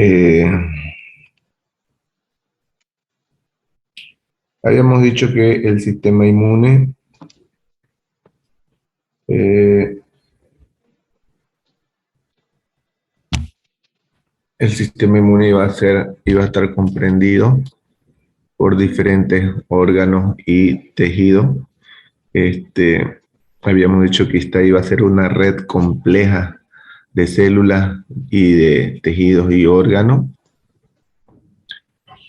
Eh, Habíamos dicho que el sistema inmune eh, iba a estar comprendido por diferentes órganos y tejidos. Habíamos dicho que esta iba a ser una red compleja de células y de tejidos y órganos,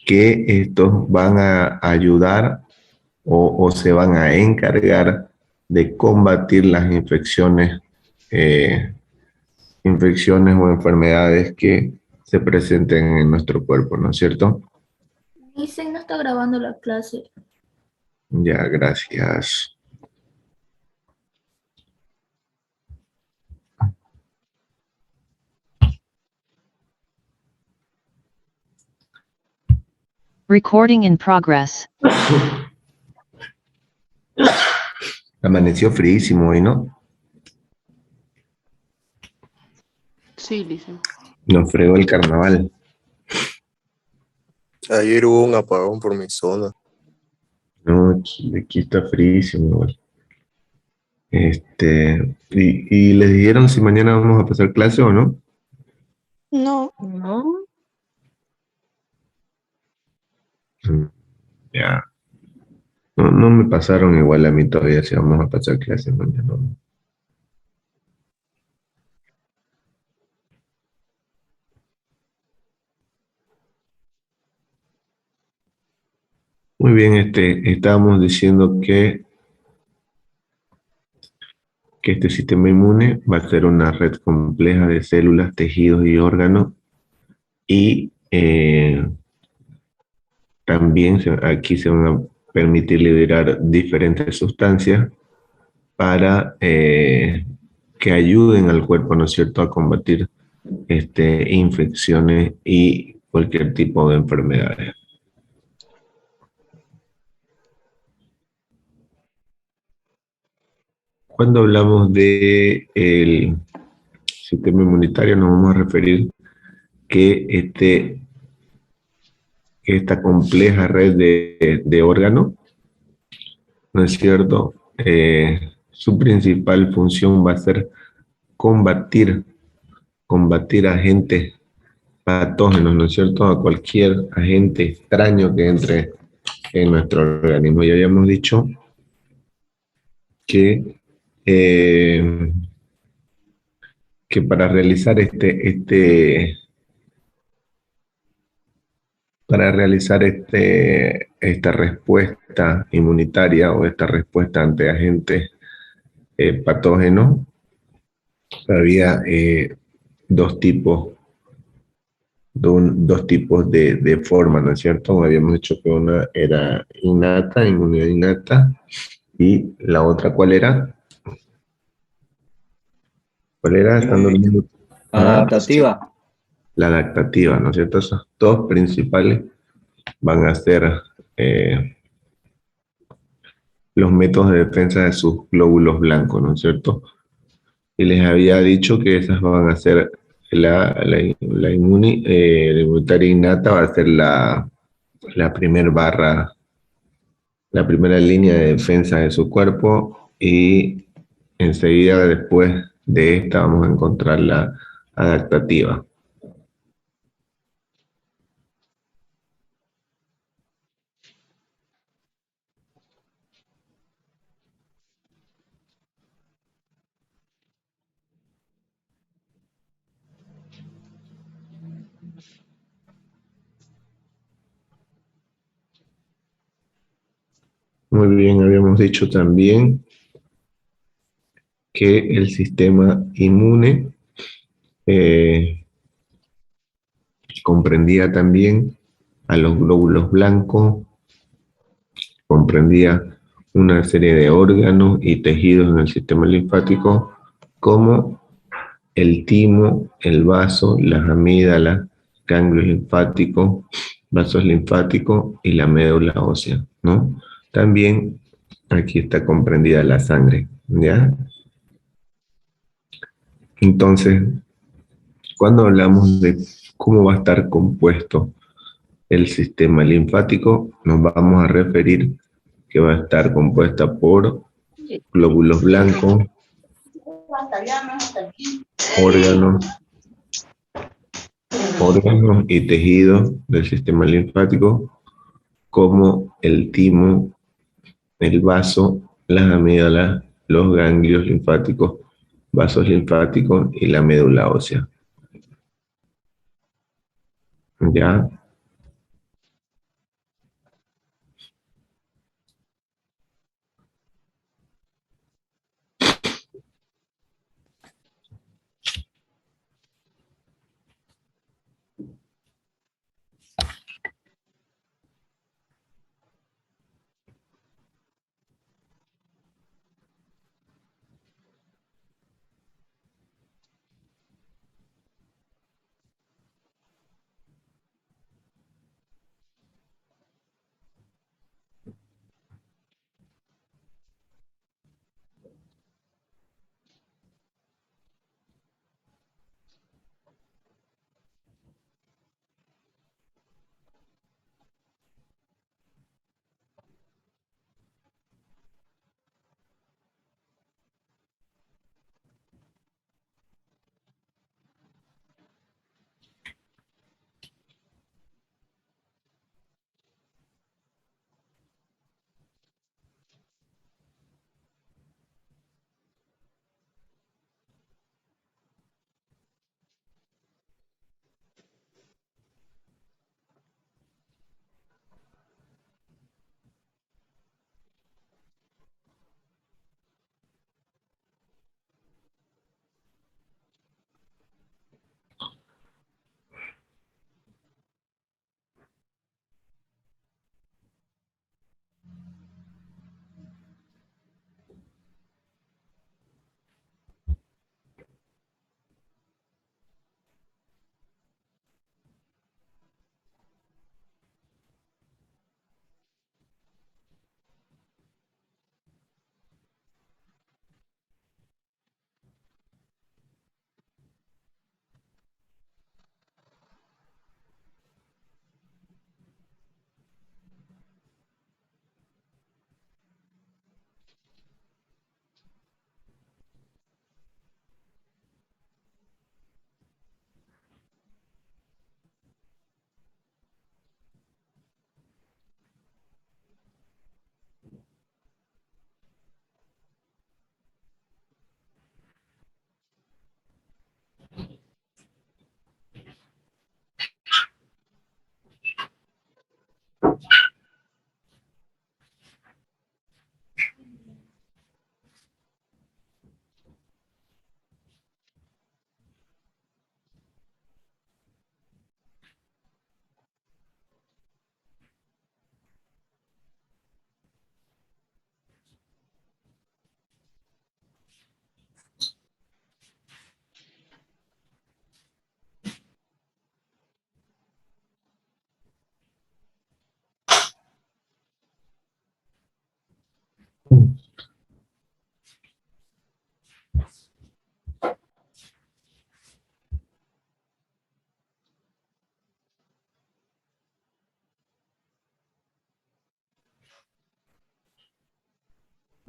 que estos van a ayudar o se van a encargar de combatir las infecciones o enfermedades que se presenten en nuestro cuerpo, ¿no es cierto? Dicen no está grabando la clase. Ya, gracias. Recording in progress. Amaneció fríísimo hoy, ¿no? Sí, dicen. Nos fregó el carnaval. Ayer hubo un apagón por mi zona. No, aquí está fríísimo igual. ¿Y les dijeron si mañana vamos a pasar clase o no? No, No, Ya. No me pasaron igual a mí todavía si vamos a pasar clases mañana. Muy bien, estábamos diciendo que este sistema inmune va a ser una red compleja de células, tejidos y órganos, y también aquí se van a permitir liberar diferentes sustancias para que ayuden al cuerpo, ¿no es cierto?, a combatir infecciones y cualquier tipo de enfermedades. Cuando hablamos de el sistema inmunitario, nos vamos a referir que esta compleja red de órganos, ¿no es cierto? Su principal función va a ser combatir agentes patógenos, ¿no es cierto? A cualquier agente extraño que entre en nuestro organismo. Ya habíamos dicho que, que para realizar esta respuesta inmunitaria o esta respuesta ante agentes patógenos, había dos tipos de forma, ¿no es cierto? Habíamos dicho que una era innata, inmunidad innata, y la otra, ¿cuál era? ¿Cuál era? Están durmiendo. Adaptativa. La adaptativa, ¿no es cierto? Esos dos principales van a ser los métodos de defensa de sus glóbulos blancos, ¿no es cierto? Y les había dicho que esas van a ser la inmunitaria innata, va a ser la primera línea de defensa de su cuerpo, y enseguida después de esta vamos a encontrar la adaptativa. Muy bien, habíamos dicho también que el sistema inmune comprendía también a los glóbulos blancos, comprendía una serie de órganos y tejidos en el sistema linfático, como el timo, el vaso, las amígdalas, ganglios linfáticos, vasos linfáticos y la médula ósea, ¿no? También aquí está comprendida la sangre, ¿ya? Entonces, cuando hablamos de ¿cómo va a estar compuesto el sistema linfático? Nos vamos a referir que va a estar compuesta por glóbulos blancos, órganos y tejidos del sistema linfático, como el timo, el vaso, las amígdalas, los ganglios linfáticos, vasos linfáticos y la médula ósea. ¿Ya?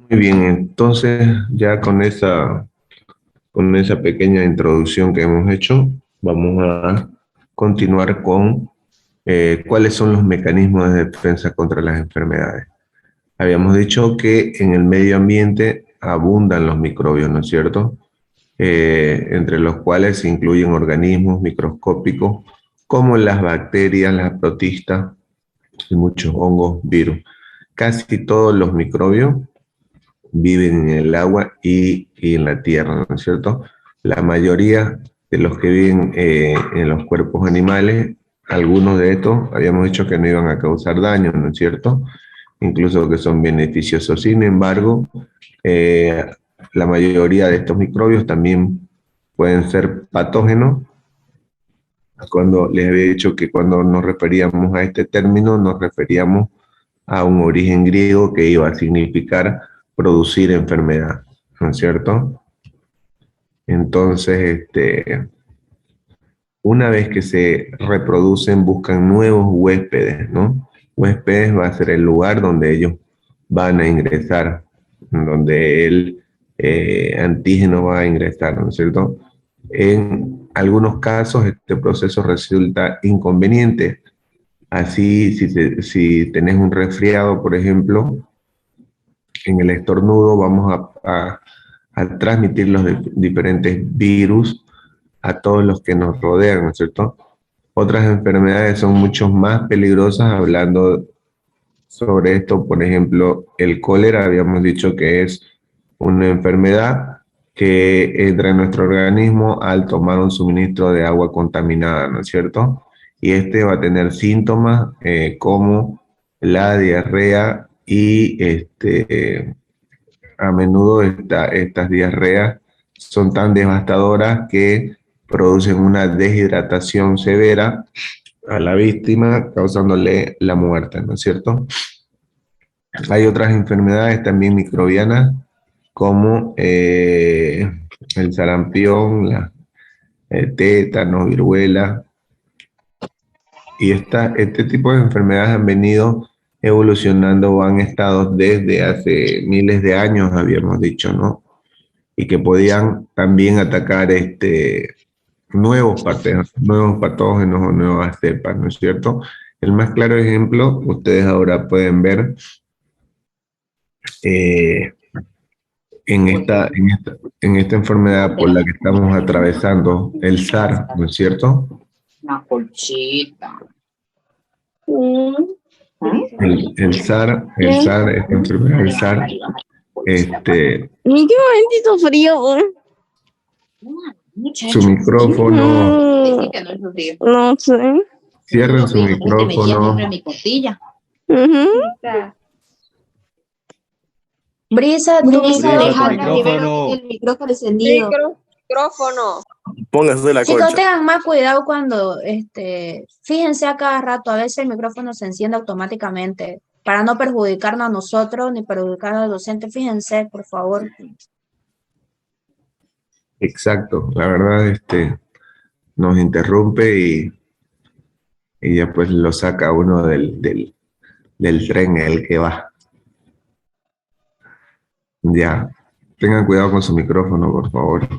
Muy bien, entonces ya con esa pequeña introducción que hemos hecho, vamos a continuar con cuáles son los mecanismos de defensa contra las enfermedades. Habíamos dicho que en el medio ambiente abundan los microbios, ¿no es cierto? Entre los cuales se incluyen organismos microscópicos como las bacterias, las protistas y muchos hongos, virus. Casi todos los microbios viven en el agua y en la tierra, ¿no es cierto? La mayoría de los que viven en los cuerpos animales, algunos de estos habíamos dicho que no iban a causar daño, ¿no es cierto? Incluso que son beneficiosos. Sin embargo, la mayoría de estos microbios también pueden ser patógenos. Cuando les había dicho que cuando nos referíamos a este término, nos referíamos a un origen griego que iba a significar producir enfermedad, ¿no es cierto? Entonces, una vez que se reproducen, buscan nuevos huéspedes, ¿no? Huéspedes va a ser el lugar donde ellos van a ingresar, donde el antígeno va a ingresar, ¿no es cierto? En algunos casos este proceso resulta inconveniente. Así, si tenés un resfriado, por ejemplo, en el estornudo vamos a transmitir los diferentes virus a todos los que nos rodean, ¿no es cierto? Otras enfermedades son mucho más peligrosas, hablando sobre esto, por ejemplo, el cólera, habíamos dicho que es una enfermedad que entra en nuestro organismo al tomar un suministro de agua contaminada, ¿no es cierto? Y este va a tener síntomas como la diarrea y a menudo estas diarreas son tan devastadoras que producen una deshidratación severa a la víctima, causándole la muerte, ¿no es cierto? Hay otras enfermedades también microbianas, como el sarampión, la tétanos, viruela, y este tipo de enfermedades han venido evolucionando o han estado desde hace miles de años, habíamos dicho, ¿no? Y que podían también atacar nuevos patógenos o nuevas cepas, ¿no es cierto? El más claro ejemplo, ustedes ahora pueden ver eh, en esta enfermedad por la que estamos atravesando, el SARS, ¿no es cierto? Una colchita. Mm. El SARS, esta enfermedad del SARS, Ni qué momentito frío. su micrófono, No sé. cierren su micrófono. Ujú. Brisa, tú deja micrófono. el micrófono encendido. Micrófono. Póngase la Chicos, colcha. tengan más cuidado cuando, fíjense a cada rato, a veces el micrófono se enciende automáticamente para no perjudicarnos a nosotros ni perjudicar al docente. Fíjense, por favor. Exacto, la verdad, nos interrumpe y ya pues lo saca uno del tren en el que va. Ya, tengan cuidado con su micrófono, por favor.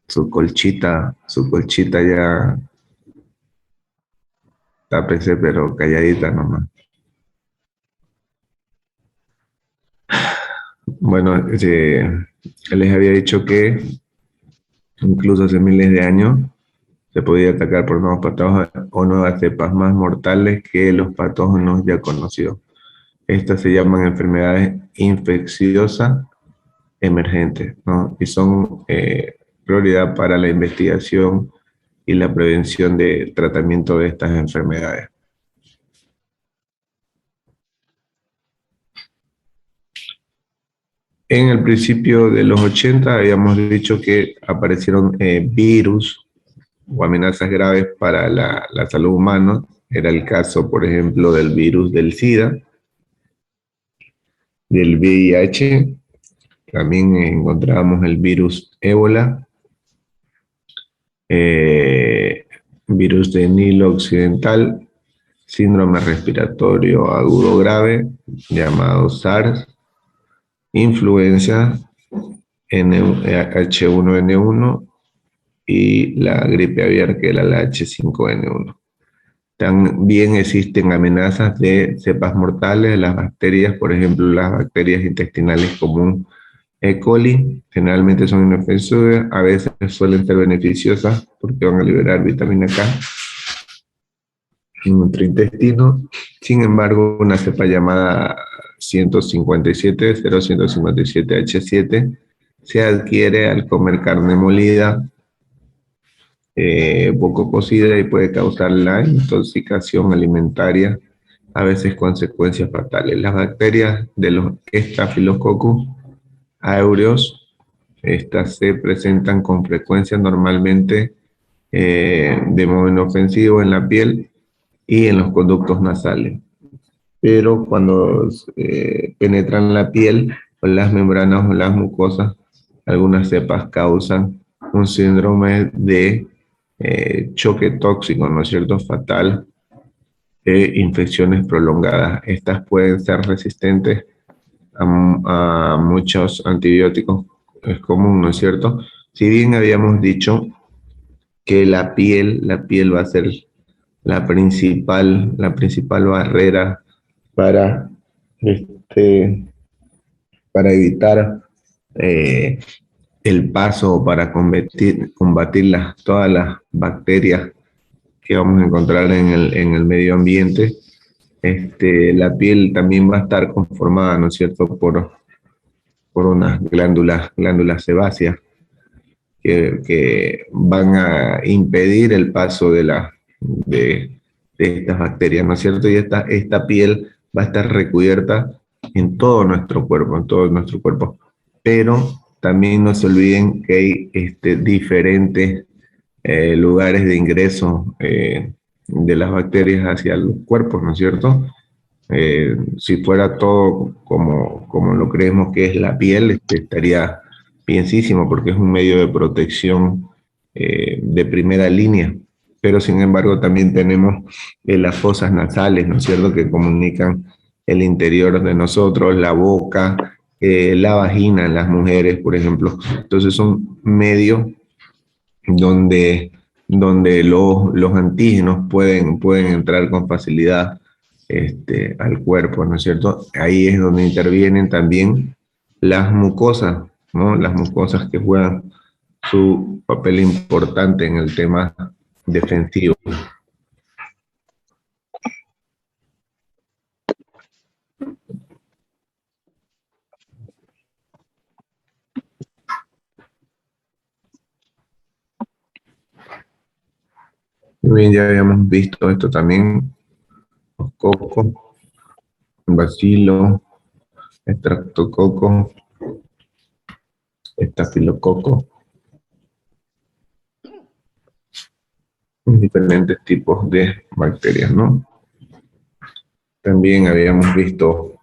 Su colchita ya tápese, pero calladita nomás. Bueno, les había dicho que incluso hace miles de años se podía atacar por nuevos patógenos o nuevas cepas más mortales que los patógenos ya conocidos. Estas se llaman enfermedades infecciosas emergentes, ¿no? Y son prioridad para la investigación y la prevención de tratamiento de estas enfermedades. En el principio de los 80 habíamos dicho que aparecieron virus o amenazas graves para la salud humana. Era el caso, por ejemplo, del virus del SIDA, del VIH, también encontrábamos el virus ébola, virus de Nilo occidental, síndrome respiratorio agudo grave, llamado SARS, influenza H1N1 y la gripe aviar, que era la H5N1. También existen amenazas de cepas mortales de las bacterias, por ejemplo, las bacterias intestinales común E. coli, generalmente son inofensivas, a veces suelen ser beneficiosas porque van a liberar vitamina K en nuestro intestino. Sin embargo, una cepa llamada 057H7 se adquiere al comer carne molida, poco cocida, y puede causar la intoxicación alimentaria, a veces consecuencias fatales. Las bacterias de los Staphylococcus aureus, estas se presentan con frecuencia normalmente de modo inofensivo en la piel y en los conductos nasales. Pero cuando penetran la piel o las membranas o las mucosas, algunas cepas causan un síndrome de choque tóxico, ¿no es cierto?, fatal, infecciones prolongadas. Estas pueden ser resistentes a muchos antibióticos, es común, ¿no es cierto? Si bien habíamos dicho que la piel va a ser la principal barrera para, para evitar el paso, para combatir todas las bacterias que vamos a encontrar en el medio ambiente. La piel también va a estar conformada, ¿no es cierto?, por unas glándulas sebáceas que van a impedir el paso de estas bacterias, ¿no es cierto? Y esta piel va a estar recubierta en todo nuestro cuerpo, pero también no se olviden que hay diferentes lugares de ingreso de las bacterias hacia los cuerpos, ¿no es cierto? Si fuera todo como lo creemos que es la piel, estaría bienísimo porque es un medio de protección de primera línea. Pero sin embargo también tenemos las fosas nasales, ¿no es cierto?, que comunican el interior de nosotros, la boca, la vagina en las mujeres, por ejemplo. Entonces son medios donde los antígenos pueden entrar con facilidad al cuerpo, ¿no es cierto? Ahí es donde intervienen también las mucosas, ¿no? Las mucosas que juegan su papel importante en el tema defensivo. Muy bien, ya habíamos visto esto también. Coco, bacilo, estreptococo, estafilococo, diferentes tipos de bacterias, ¿no? También habíamos visto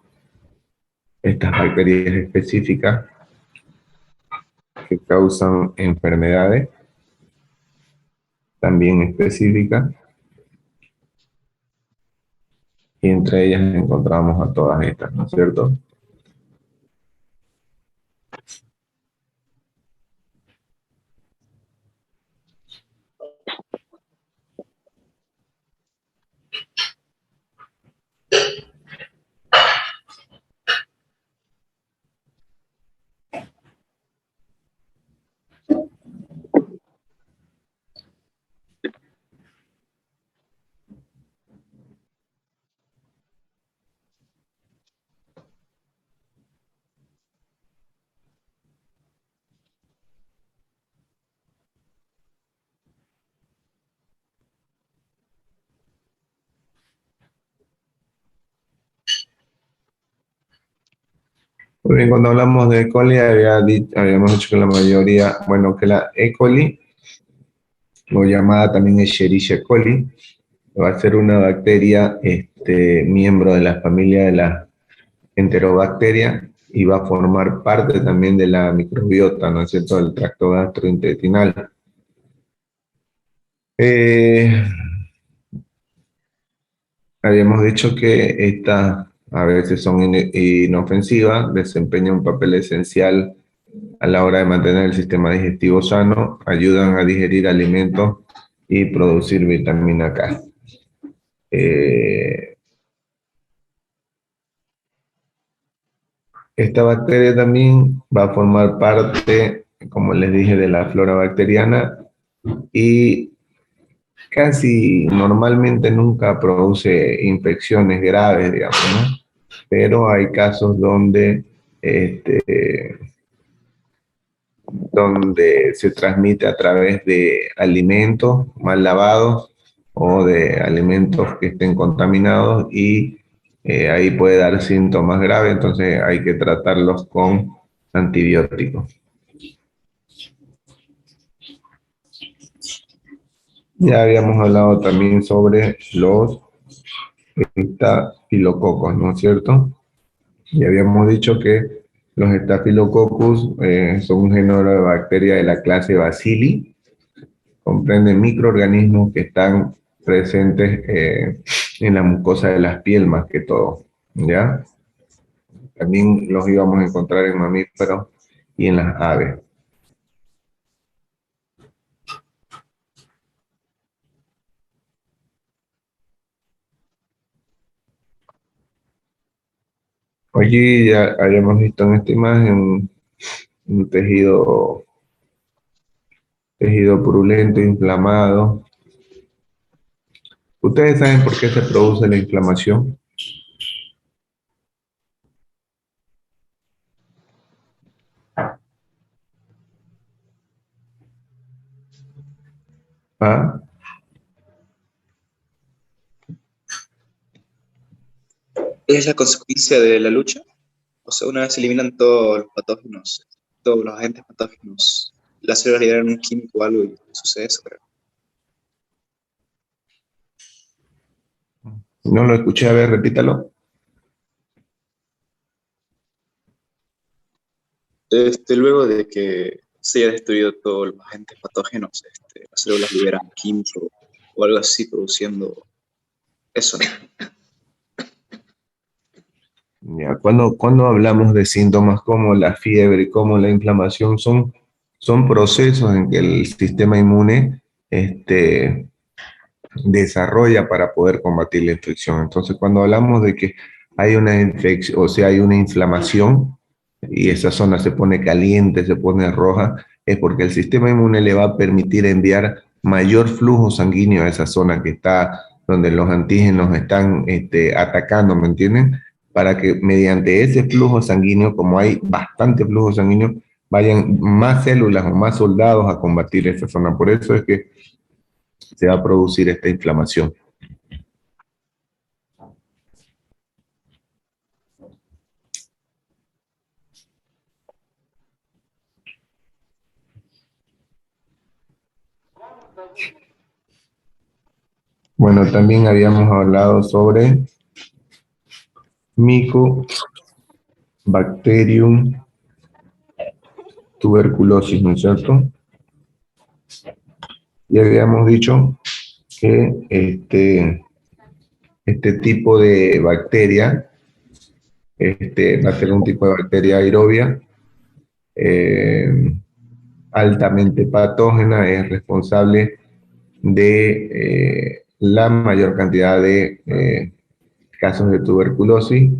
estas bacterias específicas que causan enfermedades, también específicas, y entre ellas encontramos a todas estas, ¿no es cierto? Muy bien, cuando hablamos de E. coli habíamos dicho que la mayoría, bueno, que la E. coli, o llamada también Escherichia coli, va a ser una bacteria miembro de la familia de las enterobacterias y va a formar parte también de la microbiota, ¿no es cierto?, del tracto gastrointestinal. Habíamos dicho que estas a veces son inofensivas, desempeñan un papel esencial a la hora de mantener el sistema digestivo sano, ayudan a digerir alimentos y producir vitamina K. Esta bacteria también va a formar parte, como les dije, de la flora bacteriana y casi normalmente nunca produce infecciones graves, digamos, ¿no? Pero hay casos donde se transmite a través de alimentos mal lavados o de alimentos que estén contaminados y ahí puede dar síntomas graves, entonces hay que tratarlos con antibióticos. Ya habíamos hablado también sobre los estafilococos, ¿no es cierto? Y habíamos dicho que Los Staphylococcus son un género de bacterias de la clase Bacilli. Comprenden microorganismos que están presentes en la mucosa de las pieles más que todo, ¿ya? También los íbamos a encontrar en mamíferos y en las aves. Allí ya habíamos visto en esta imagen un tejido purulento, inflamado. ¿Ustedes saben por qué se produce la inflamación? ¿Ah? Es la consecuencia de la lucha. O sea, una vez se eliminan todos los patógenos, todos los agentes patógenos, las células liberan un químico o algo y sucede eso, creo. No lo escuché, a ver, repítalo. Luego de que se haya destruido todos los agentes patógenos, las células liberan químico o algo así, produciendo eso, ¿no? Ya, cuando hablamos de síntomas como la fiebre, como la inflamación, son procesos en que el sistema inmune desarrolla para poder combatir la infección. Entonces, cuando hablamos de que hay una infección, o sea, hay una inflamación y esa zona se pone caliente, se pone roja, es porque el sistema inmune le va a permitir enviar mayor flujo sanguíneo a esa zona que está donde los antígenos están atacando, ¿me entienden? Para que mediante ese flujo sanguíneo, como hay bastante flujo sanguíneo, vayan más células o más soldados a combatir esa zona. Por eso es que se va a producir esta inflamación. Bueno, también habíamos hablado sobre Mycobacterium tuberculosis, ¿no es cierto? Y habíamos dicho que este tipo de bacteria va a ser un tipo de bacteria aerobia altamente patógena, es responsable de la mayor cantidad de casos de tuberculosis.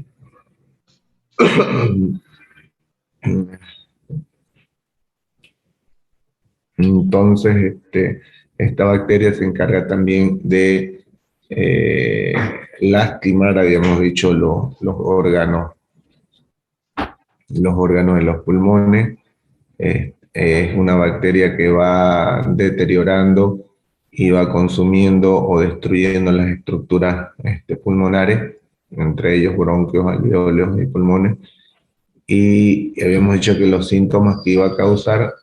Entonces, esta bacteria se encarga también de lastimar, habíamos dicho, los órganos de los pulmones. Es una bacteria que va deteriorando y va consumiendo o destruyendo las estructuras pulmonares, entre ellos bronquios, alveolos y pulmones. Y habíamos dicho que los síntomas que iba a causar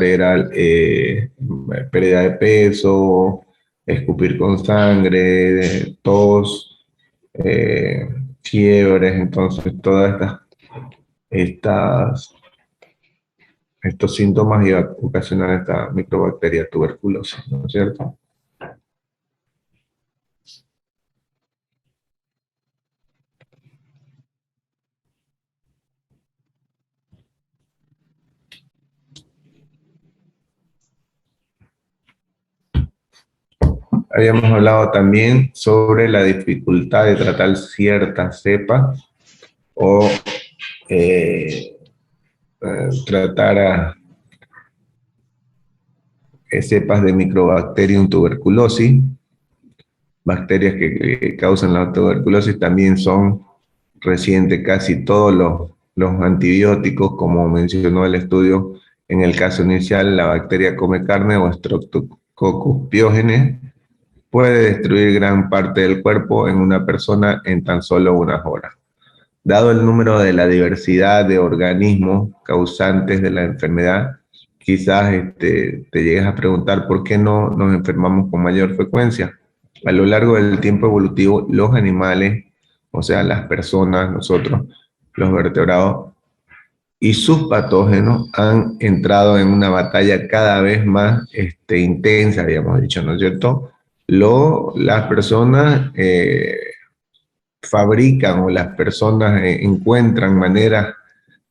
era pérdida de peso, escupir con sangre, tos, fiebres. Entonces todas estos síntomas iban a ocasionar esta microbacteria tuberculosis, ¿no es cierto? Habíamos hablado también sobre la dificultad de tratar ciertas cepas o tratar a cepas de Mycobacterium tuberculosis. Bacterias que causan la tuberculosis también son recientes casi todos los antibióticos, como mencionó el estudio en el caso inicial. La bacteria come carne o Streptococcus pyogenes puede destruir gran parte del cuerpo en una persona en tan solo unas horas. Dado el número de la diversidad de organismos causantes de la enfermedad, quizás te llegues a preguntar por qué no nos enfermamos con mayor frecuencia. A lo largo del tiempo evolutivo, los animales o sea, las personas, nosotros, los vertebrados, y sus patógenos han entrado en una batalla cada vez más intensa, habíamos dicho, ¿no es cierto? Las personas fabrican o las personas encuentran maneras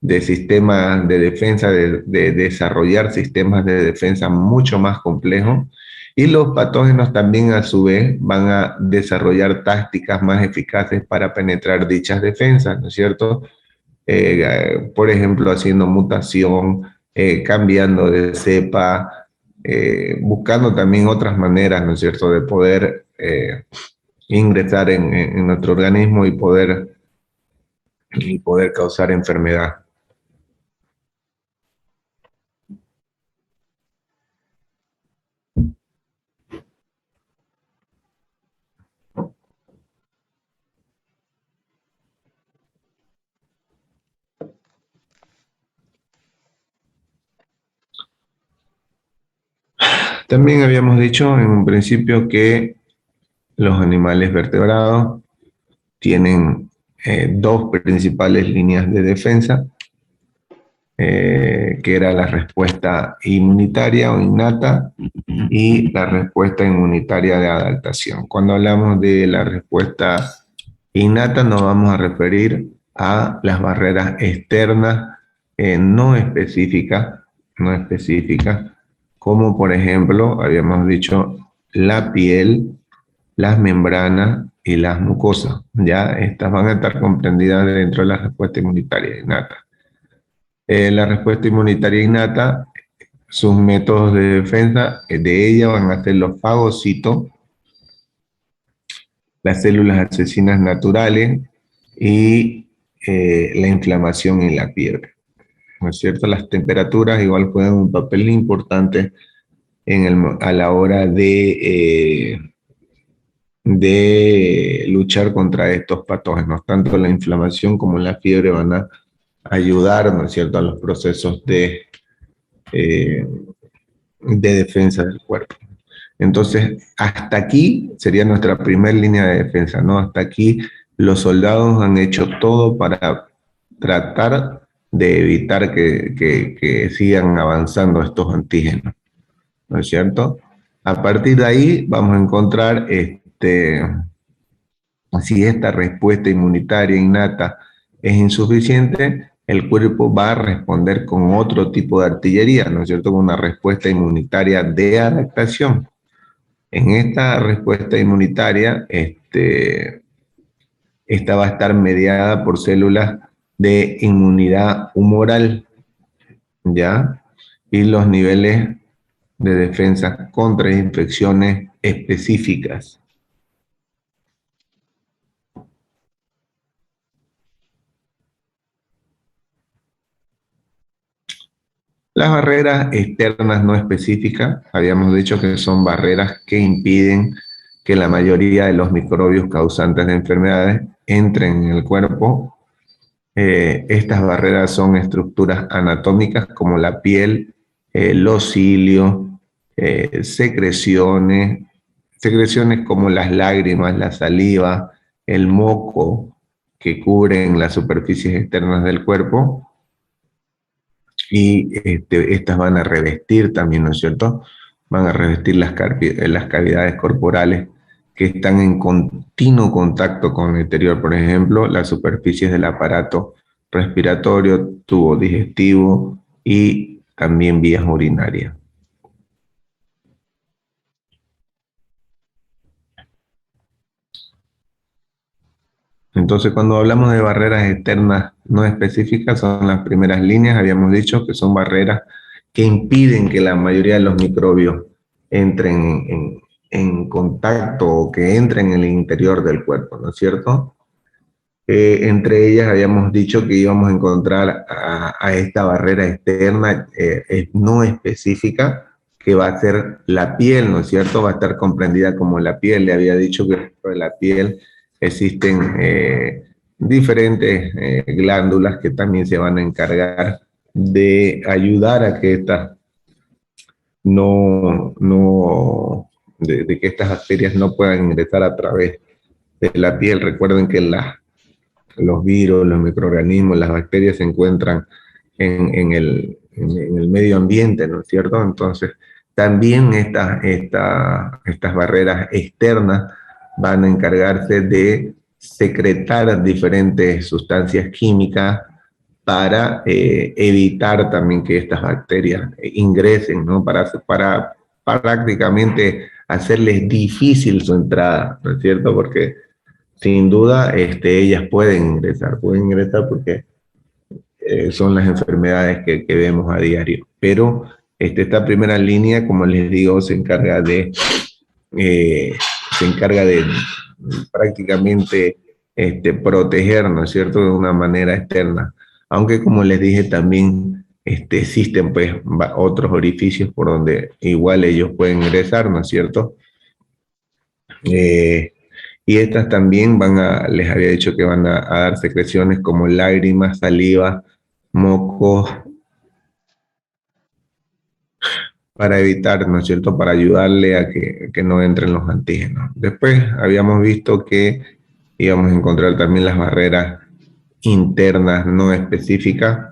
de sistemas de defensa, de desarrollar sistemas de defensa mucho más complejos, y los patógenos también a su vez van a desarrollar tácticas más eficaces para penetrar dichas defensas, ¿no es cierto? Por ejemplo, haciendo mutación, cambiando de cepa, buscando también otras maneras, ¿no es cierto?, de poder ingresar en nuestro organismo y poder causar enfermedad. También habíamos dicho en un principio que los animales vertebrados tienen dos principales líneas de defensa, que era la respuesta inmunitaria o innata y la respuesta inmunitaria de adaptación. Cuando hablamos de la respuesta innata nos vamos a referir a las barreras externas no específicas, como por ejemplo, habíamos dicho, la piel, las membranas y las mucosas. Ya estas van a estar comprendidas dentro de la respuesta inmunitaria innata. La respuesta inmunitaria innata, sus métodos de defensa de ella van a ser los fagocitos, las células asesinas naturales y la inflamación en la piel. ¿No es cierto? Las temperaturas igual juegan un papel importante a la hora de luchar contra estos patógenos. Tanto la inflamación como la fiebre van a ayudar, ¿no es cierto?, a los procesos de defensa del cuerpo. Entonces, hasta aquí sería nuestra primera línea de defensa, ¿no? Hasta aquí los soldados han hecho todo para tratar de evitar que sigan avanzando estos antígenos, ¿no es cierto? A partir de ahí vamos a encontrar si esta respuesta inmunitaria innata es insuficiente, el cuerpo va a responder con otro tipo de artillería, ¿no es cierto? Con una respuesta inmunitaria de adaptación. En esta respuesta inmunitaria, esta va a estar mediada por células de inmunidad humoral, ¿ya? Y los niveles de defensa contra infecciones específicas. Las barreras externas no específicas, habíamos dicho que son barreras que impiden que la mayoría de los microbios causantes de enfermedades entren en el cuerpo. Estas barreras son estructuras anatómicas como la piel, los cilios, secreciones como las lágrimas, la saliva, el moco, que cubren las superficies externas del cuerpo. Y estas van a revestir también, ¿no es cierto? Van a revestir las cavidades corporales que están en continuo contacto con el exterior. Por ejemplo, las superficies del aparato respiratorio, tubo digestivo y también vías urinarias. Entonces, cuando hablamos de barreras externas no específicas, son las primeras líneas, habíamos dicho que son barreras que impiden que la mayoría de los microbios entren en contacto o que entren en el interior del cuerpo, ¿no es cierto? Entre ellas habíamos dicho que íbamos a encontrar a esta barrera externa no específica, que va a ser la piel, ¿no es cierto? Va a estar comprendida como la piel. Le había dicho que dentro de la piel existen diferentes glándulas que también se van a encargar de ayudar a que estas de que estas bacterias no puedan ingresar a través de la piel. Recuerden que los virus, los microorganismos, las bacterias se encuentran en el medio ambiente, ¿no es cierto? Entonces, también estas barreras externas van a encargarse de secretar diferentes sustancias químicas para evitar también que estas bacterias ingresen, ¿no? Para prácticamente hacerles difícil su entrada, ¿no es cierto? Porque sin duda ellas pueden ingresar porque son las enfermedades que vemos a diario. Pero esta primera línea, como les digo, se encarga de prácticamente proteger, ¿no es cierto?, de una manera externa. Aunque, como les dije, también existen pues otros orificios por donde igual ellos pueden ingresar, ¿no es cierto? Y estas también les había dicho que van a dar secreciones como lágrimas, saliva, mocos, para evitar, ¿no es cierto?, para ayudarle a que no entren los antígenos. Después habíamos visto que íbamos a encontrar también las barreras internas no específicas,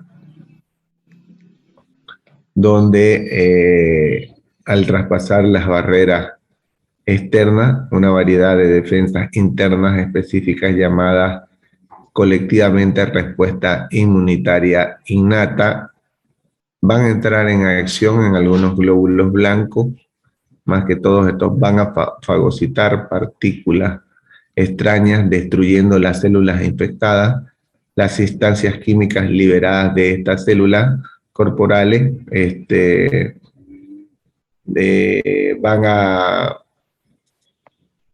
donde al traspasar las barreras externas, una variedad de defensas internas específicas llamadas colectivamente respuesta inmunitaria innata, van a entrar en acción en algunos glóbulos blancos. Más que todos estos van a fagocitar partículas extrañas, destruyendo las células infectadas. Las sustancias químicas liberadas de estas células corporales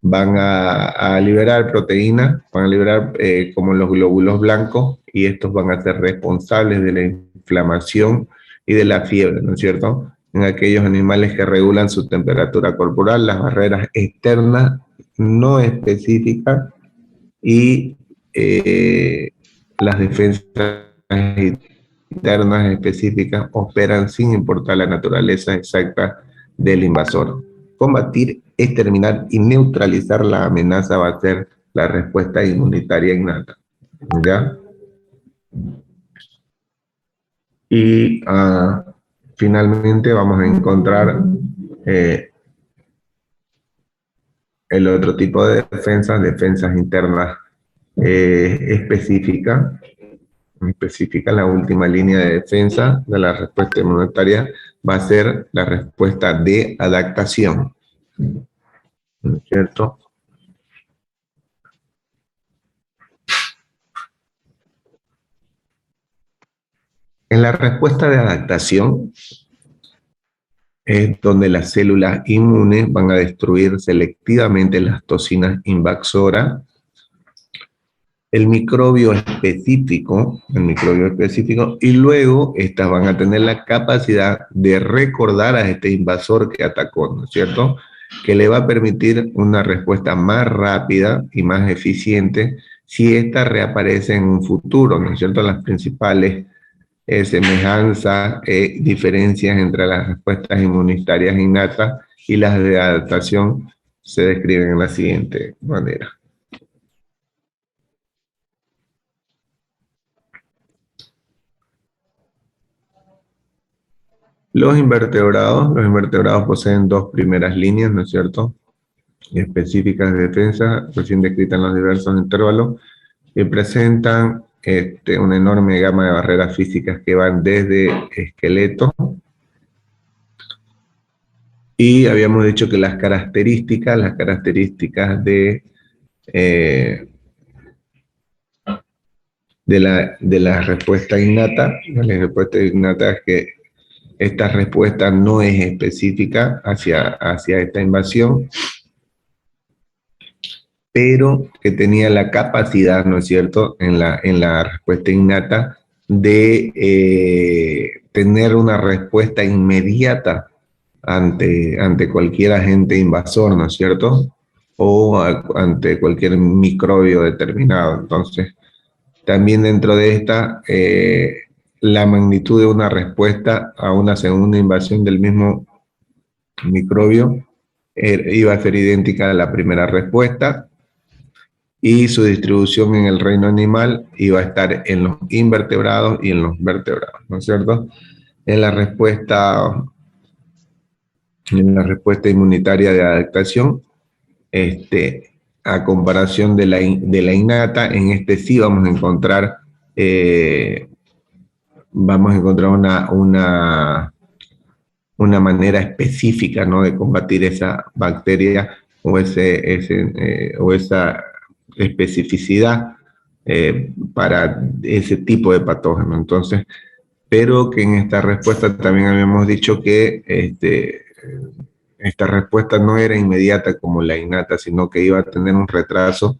van a liberar proteínas, van a liberar como los glóbulos blancos, y estos van a ser responsables de la inflamación y de la fiebre, ¿no es cierto?, en aquellos animales que regulan su temperatura corporal. Las barreras externas no específicas y las defensas internas específicas operan sin importar la naturaleza exacta del invasor. Combatir, exterminar y neutralizar la amenaza va a ser la respuesta inmunitaria innata, ¿ya? Y finalmente vamos a encontrar el otro tipo de defensas internas específicas. La última línea de defensa de la respuesta inmunitaria va a ser la respuesta de adaptación, ¿no es cierto? En la respuesta de adaptación es donde las células inmunes van a destruir selectivamente las toxinas invasoras. El microbio específico, y luego estas van a tener la capacidad de recordar a este invasor que atacó, ¿no es cierto?, que le va a permitir una respuesta más rápida y más eficiente si ésta reaparece en un futuro, ¿no es cierto? Las principales semejanzas e diferencias entre las respuestas inmunitarias innatas y las de adaptación se describen en la siguiente manera. Los invertebrados poseen dos primeras líneas, ¿no es cierto?, específicas de defensa, recién descritas en los diversos intervalos, y presentan una enorme gama de barreras físicas que van desde esqueleto. Y habíamos dicho que las características de la respuesta innata, es que esta respuesta no es específica hacia esta invasión, pero que tenía la capacidad, ¿no es cierto?, en la respuesta innata de tener una respuesta inmediata ante cualquier agente invasor, ¿no es cierto?, o ante cualquier microbio determinado. Entonces, también dentro de esta, la magnitud de una respuesta a una segunda invasión del mismo microbio iba a ser idéntica a la primera respuesta, y su distribución en el reino animal iba a estar en los invertebrados y en los vertebrados, ¿no es cierto? En la respuesta inmunitaria de adaptación, a comparación de la innata, en sí vamos a encontrar una manera específica, ¿no?, de combatir esa bacteria o esa especificidad para ese tipo de patógeno. Entonces, pero que en esta respuesta también habíamos dicho que esta respuesta no era inmediata como la innata, sino que iba a tener un retraso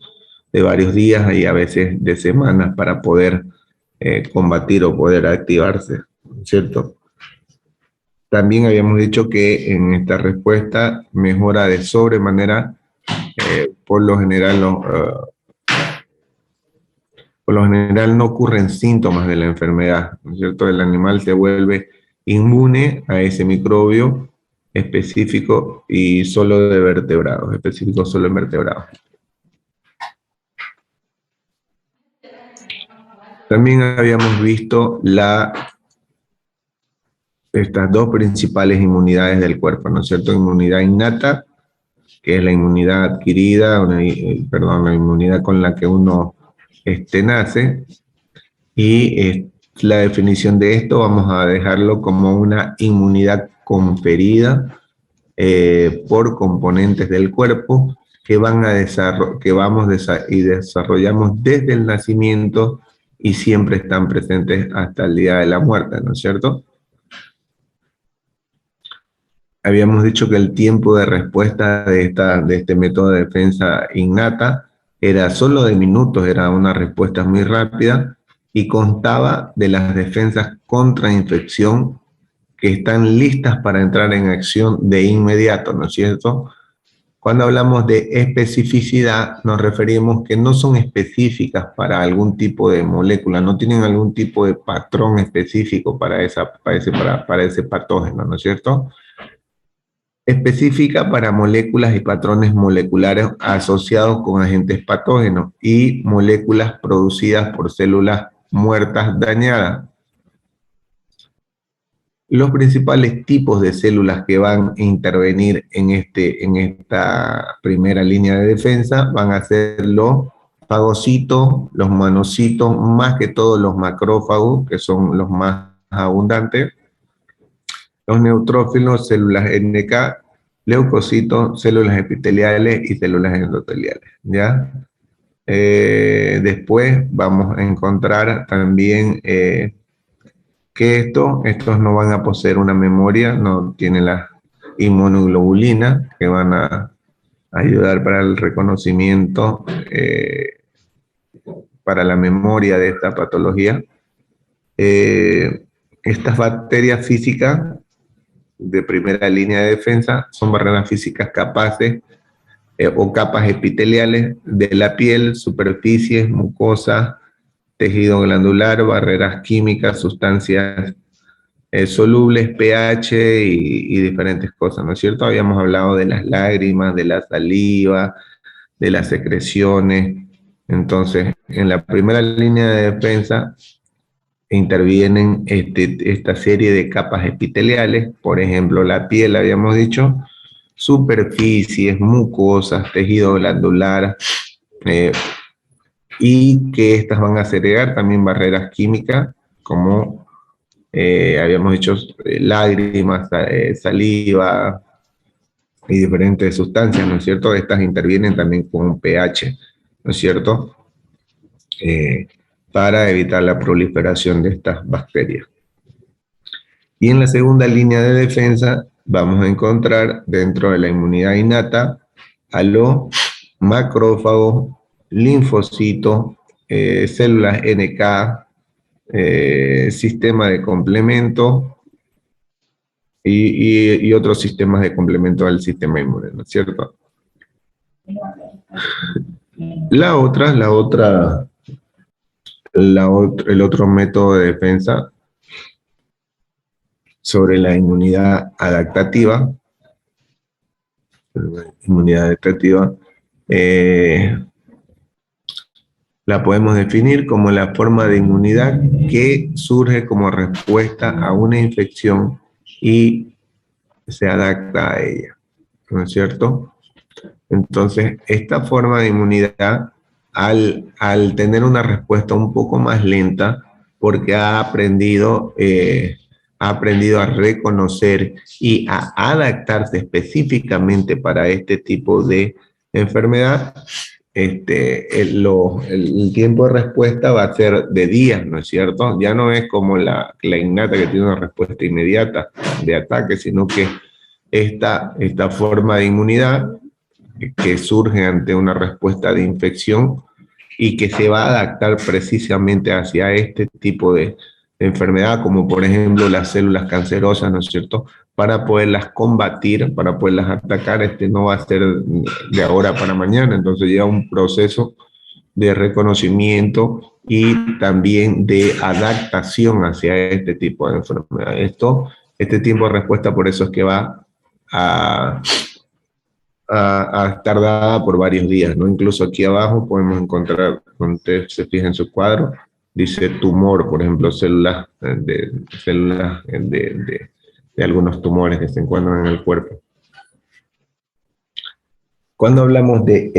de varios días y a veces de semanas para poder combatir o poder activarse, ¿cierto? También habíamos dicho que en esta respuesta mejora de sobremanera, por lo general no ocurren síntomas de la enfermedad, ¿no es cierto? El animal se vuelve inmune a ese microbio específico y solo de vertebrados, específico solo en vertebrados. También habíamos visto estas dos principales inmunidades del cuerpo, ¿no es cierto? Inmunidad innata, que es la inmunidad adquirida, la inmunidad con la que uno nace, y la definición de esto vamos a dejarlo como una inmunidad conferida por componentes del cuerpo que desarrollamos desde el nacimiento y siempre están presentes hasta el día de la muerte, ¿no es cierto? Habíamos dicho que el tiempo de respuesta de este método de defensa innata era solo de minutos, era una respuesta muy rápida y constaba de las defensas contra infección que están listas para entrar en acción de inmediato, ¿no es cierto? Cuando hablamos de especificidad, nos referimos que no son específicas para algún tipo de molécula, no tienen algún tipo de patrón específico para ese patógeno, ¿no es cierto? Específica para moléculas y patrones moleculares asociados con agentes patógenos y moléculas producidas por células muertas dañadas. Los principales tipos de células que van a intervenir en esta primera línea de defensa van a ser los fagocitos, los manocitos, más que todos los macrófagos, que son los más abundantes, los neutrófilos, células NK, leucocitos, células epiteliales y células endoteliales, ¿ya? Después vamos a encontrar también que estos no van a poseer una memoria, no tienen la inmunoglobulina, que van a ayudar para el reconocimiento, para la memoria de esta patología. Estas bacterias físicas de primera línea de defensa son barreras físicas capaces o capas epiteliales de la piel, superficies, mucosas, tejido glandular, barreras químicas, sustancias solubles, pH y diferentes cosas, ¿no es cierto? Habíamos hablado de las lágrimas, de la saliva, de las secreciones. Entonces, en la primera línea de defensa intervienen esta serie de capas epiteliales, por ejemplo, la piel, habíamos dicho, superficies, mucosas, tejido glandular, y que estas van a segregar también barreras químicas, como habíamos dicho, lágrimas, saliva y diferentes sustancias, ¿no es cierto? Estas intervienen también con un pH, ¿no es cierto? Para evitar la proliferación de estas bacterias. Y en la segunda línea de defensa vamos a encontrar dentro de la inmunidad innata a los macrófagos, linfocitos, células NK, sistema de complemento y otros sistemas de complemento al sistema inmune, ¿no es cierto? El otro método de defensa sobre la inmunidad adaptativa, La podemos definir como la forma de inmunidad que surge como respuesta a una infección y se adapta a ella, ¿no es cierto? Entonces, esta forma de inmunidad, al tener una respuesta un poco más lenta, porque ha aprendido a reconocer y a adaptarse específicamente para este tipo de enfermedad, el tiempo de respuesta va a ser de días, ¿no es cierto? Ya no es como la innata que tiene una respuesta inmediata de ataque, sino que esta forma de inmunidad que surge ante una respuesta de infección y que se va a adaptar precisamente hacia este tipo de enfermedad, como por ejemplo las células cancerosas, ¿no es cierto? Para poderlas combatir, para poderlas atacar, no va a ser de ahora para mañana, entonces lleva un proceso de reconocimiento y también de adaptación hacia este tipo de enfermedad. Este tiempo de respuesta por eso es que va a estar dada por varios días, ¿no? Incluso aquí abajo podemos encontrar, cuando usted se fija en su cuadro, dice tumor, por ejemplo, células de algunos tumores que se encuentran en el cuerpo. Cuando hablamos de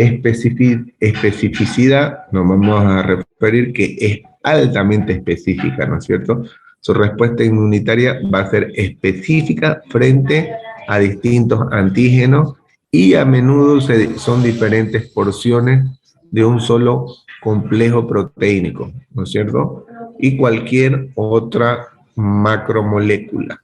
especificidad, nos vamos a referir que es altamente específica, ¿no es cierto? Su respuesta inmunitaria va a ser específica frente a distintos antígenos y a menudo son diferentes porciones de un solo complejo proteínico, ¿no es cierto? Y cualquier otra macromolécula.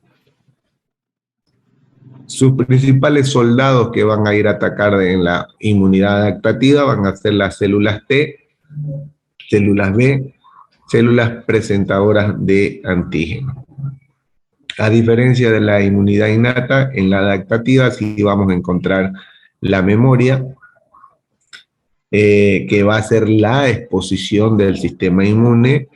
Sus principales soldados que van a ir a atacar en la inmunidad adaptativa van a ser las células T, células B, células presentadoras de antígeno. A diferencia de la inmunidad innata, en la adaptativa sí vamos a encontrar la memoria, que va a ser la exposición del sistema inmune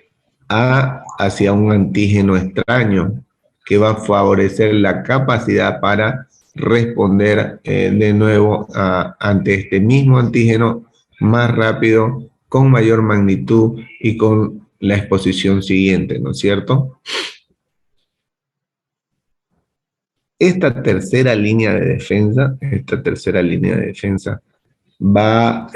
hacia un antígeno extraño, que va a favorecer la capacidad para responder de nuevo ante este mismo antígeno más rápido, con mayor magnitud y con la exposición siguiente, ¿no es cierto? Esta tercera línea de defensa va a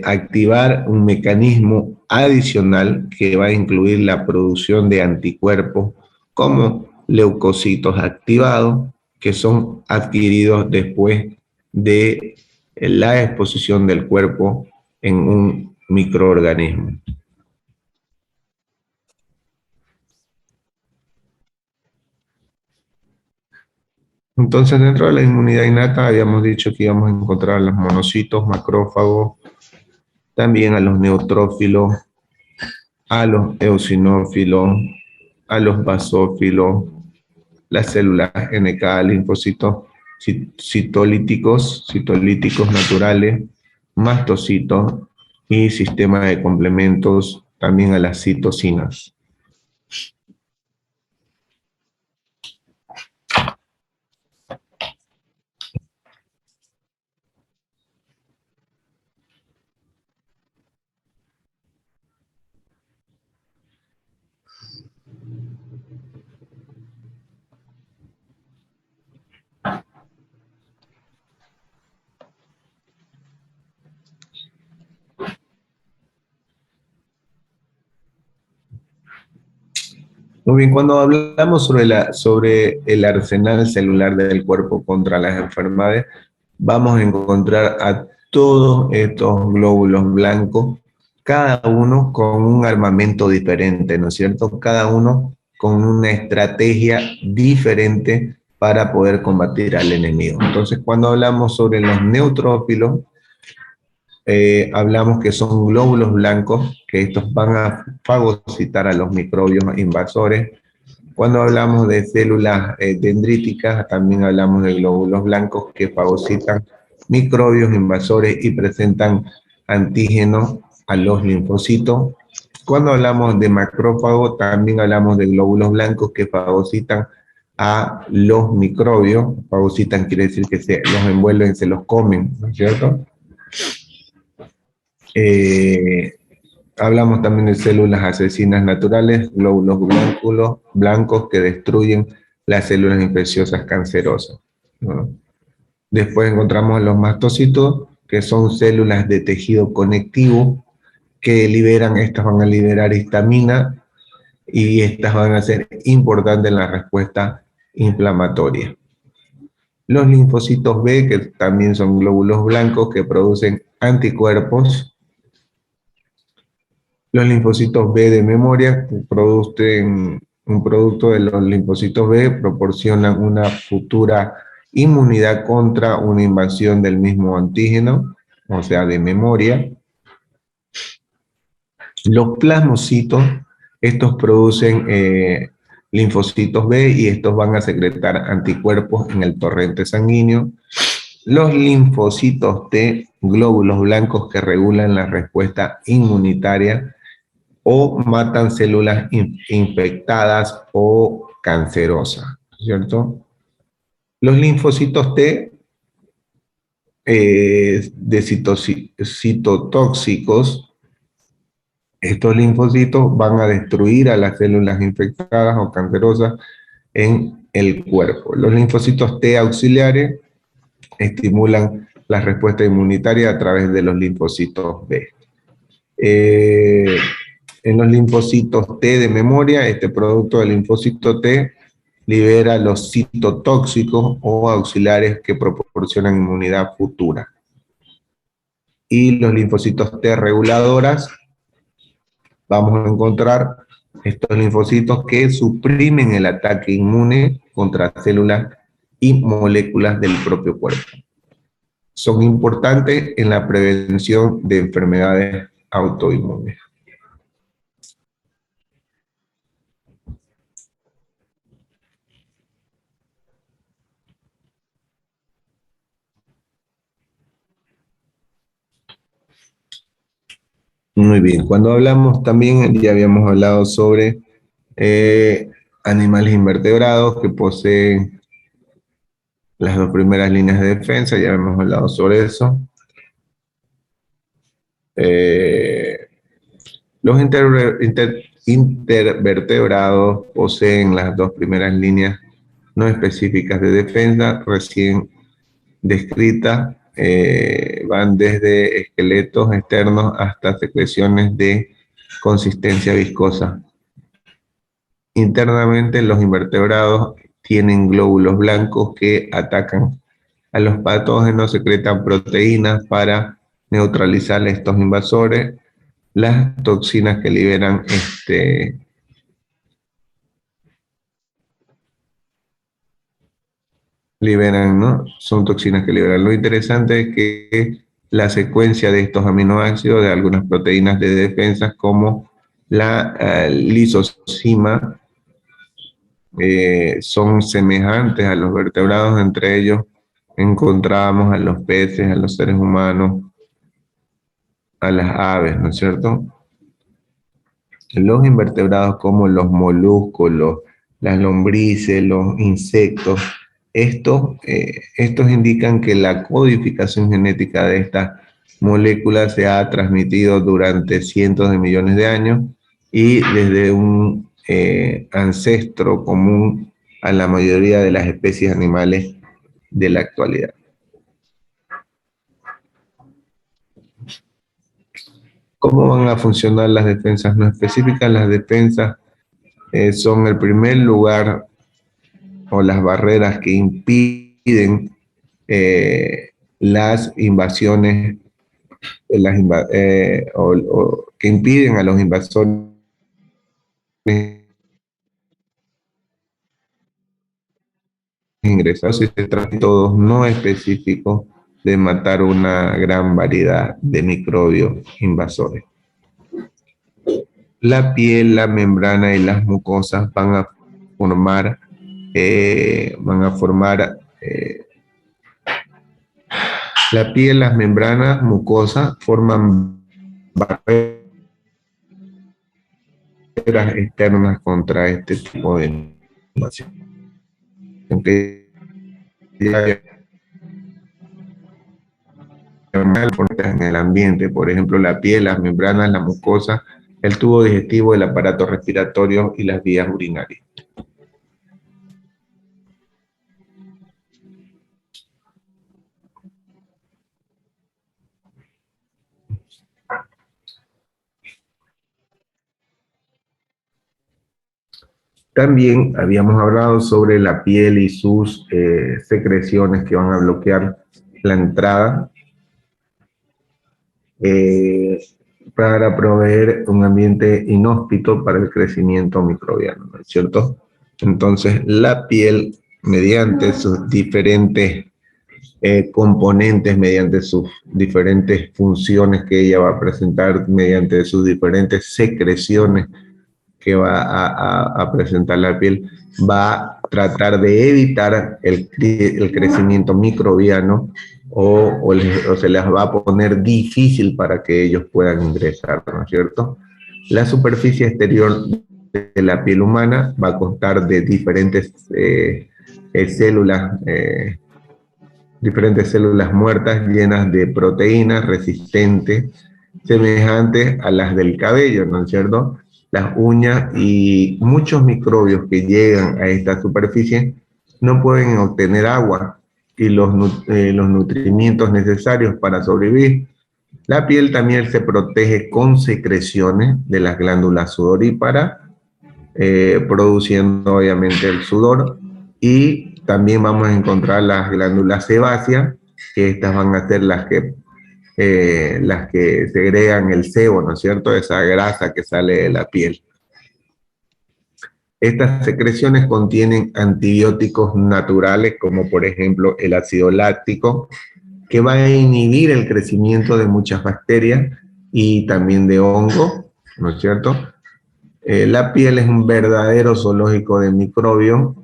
activar un mecanismo adicional que va a incluir la producción de anticuerpos como leucocitos activados, que son adquiridos después de la exposición del cuerpo en un microorganismo. Entonces, dentro de la inmunidad innata habíamos dicho que íbamos a encontrar a los monocitos, macrófagos, también a los neutrófilos, a los eosinófilos, a los basófilos, las células NK, linfocitos citolíticos naturales, mastocitos y sistema de complementos, también a las citocinas. Muy bien, cuando hablamos sobre el arsenal celular del cuerpo contra las enfermedades, vamos a encontrar a todos estos glóbulos blancos, cada uno con un armamento diferente, ¿no es cierto? Cada uno con una estrategia diferente para poder combatir al enemigo. Entonces, cuando hablamos sobre los neutrófilos, hablamos que son glóbulos blancos, que estos van a fagocitar a los microbios invasores. Cuando hablamos de células dendríticas, también hablamos de glóbulos blancos que fagocitan microbios invasores y presentan antígenos a los linfocitos. Cuando hablamos de macrófago, también hablamos de glóbulos blancos que fagocitan a los microbios. Fagocitan quiere decir que se los envuelven, se los comen, ¿no es cierto? Hablamos también de células asesinas naturales, glóbulos blancos que destruyen las células infecciosas cancerosas, ¿no? Después encontramos los mastocitos, que son células de tejido conectivo, que estas van a liberar histamina, y estas van a ser importantes en la respuesta inflamatoria. Los linfocitos B, que también son glóbulos blancos que producen anticuerpos. Los linfocitos B de memoria, que producen un producto de los linfocitos B, proporcionan una futura inmunidad contra una invasión del mismo antígeno, o sea, de memoria. Los plasmocitos, estos producen linfocitos B y estos van a secretar anticuerpos en el torrente sanguíneo. Los linfocitos T, glóbulos blancos que regulan la respuesta inmunitaria o matan células infectadas o cancerosas, ¿cierto? Los linfocitos T citotóxicos, estos linfocitos van a destruir a las células infectadas o cancerosas en el cuerpo. Los linfocitos T auxiliares estimulan la respuesta inmunitaria a través de los linfocitos B. En los linfocitos T de memoria, este producto del linfocito T libera los citotóxicos o auxiliares que proporcionan inmunidad futura. Y los linfocitos T reguladoras, vamos a encontrar estos linfocitos que suprimen el ataque inmune contra células y moléculas del propio cuerpo. Son importantes en la prevención de enfermedades autoinmunes. Muy bien, cuando hablamos también, ya habíamos hablado sobre animales invertebrados que poseen las dos primeras líneas de defensa, ya hemos hablado sobre eso. Los intervertebrados poseen las dos primeras líneas no específicas de defensa, recién descritas, van desde esqueletos externos hasta secreciones de consistencia viscosa. Internamente los invertebrados tienen glóbulos blancos que atacan a los patógenos, secretan proteínas para neutralizar a estos invasores. Las toxinas que liberan ¿no? Son toxinas que liberan. Lo interesante es que la secuencia de estos aminoácidos de algunas proteínas de defensa como la lisozima son semejantes a los vertebrados. Entre ellos encontramos a los peces, a los seres humanos, a las aves, ¿no es cierto? Los invertebrados como los moluscos, las lombrices, los insectos, estos indican que la codificación genética de estas moléculas se ha transmitido durante cientos de millones de años y desde un ancestro común a la mayoría de las especies animales de la actualidad. ¿Cómo van a funcionar las defensas no específicas? Las defensas son el primer lugar o las barreras que impiden las invasiones, que impiden a los invasores ingresar. Si se trata de métodos no específicos de matar una gran variedad de microbios invasores. La piel, la membrana y las mucosas van a formar la piel, las membranas, mucosas forman barreras externas contra este tipo de invasión. Aunque en el ambiente, por ejemplo, la piel, las membranas, la mucosa, el tubo digestivo, el aparato respiratorio y las vías urinarias. También habíamos hablado sobre la piel y sus secreciones que van a bloquear la entrada para proveer un ambiente inhóspito para el crecimiento microbiano, ¿no es cierto? Entonces, la piel, mediante sus diferentes componentes, mediante sus diferentes funciones que ella va a presentar, mediante sus diferentes secreciones que va a presentar la piel, va a tratar de evitar el crecimiento microbiano o se les va a poner difícil para que ellos puedan ingresar, ¿no es cierto? La superficie exterior de la piel humana va a constar de diferentes células muertas llenas de proteínas resistentes, semejantes a las del cabello, ¿no es cierto? Las uñas y muchos microbios que llegan a esta superficie no pueden obtener agua y los nutrimientos necesarios para sobrevivir. La piel también se protege con secreciones de las glándulas sudoríparas, produciendo obviamente el sudor, y también vamos a encontrar las glándulas sebáceas, que estas van a ser las que segregan el sebo, ¿no es cierto? Esa grasa que sale de la piel. Estas secreciones contienen antibióticos naturales, como por ejemplo el ácido láctico, que va a inhibir el crecimiento de muchas bacterias y también de hongos, ¿no es cierto? La piel es un verdadero zoológico de microbios.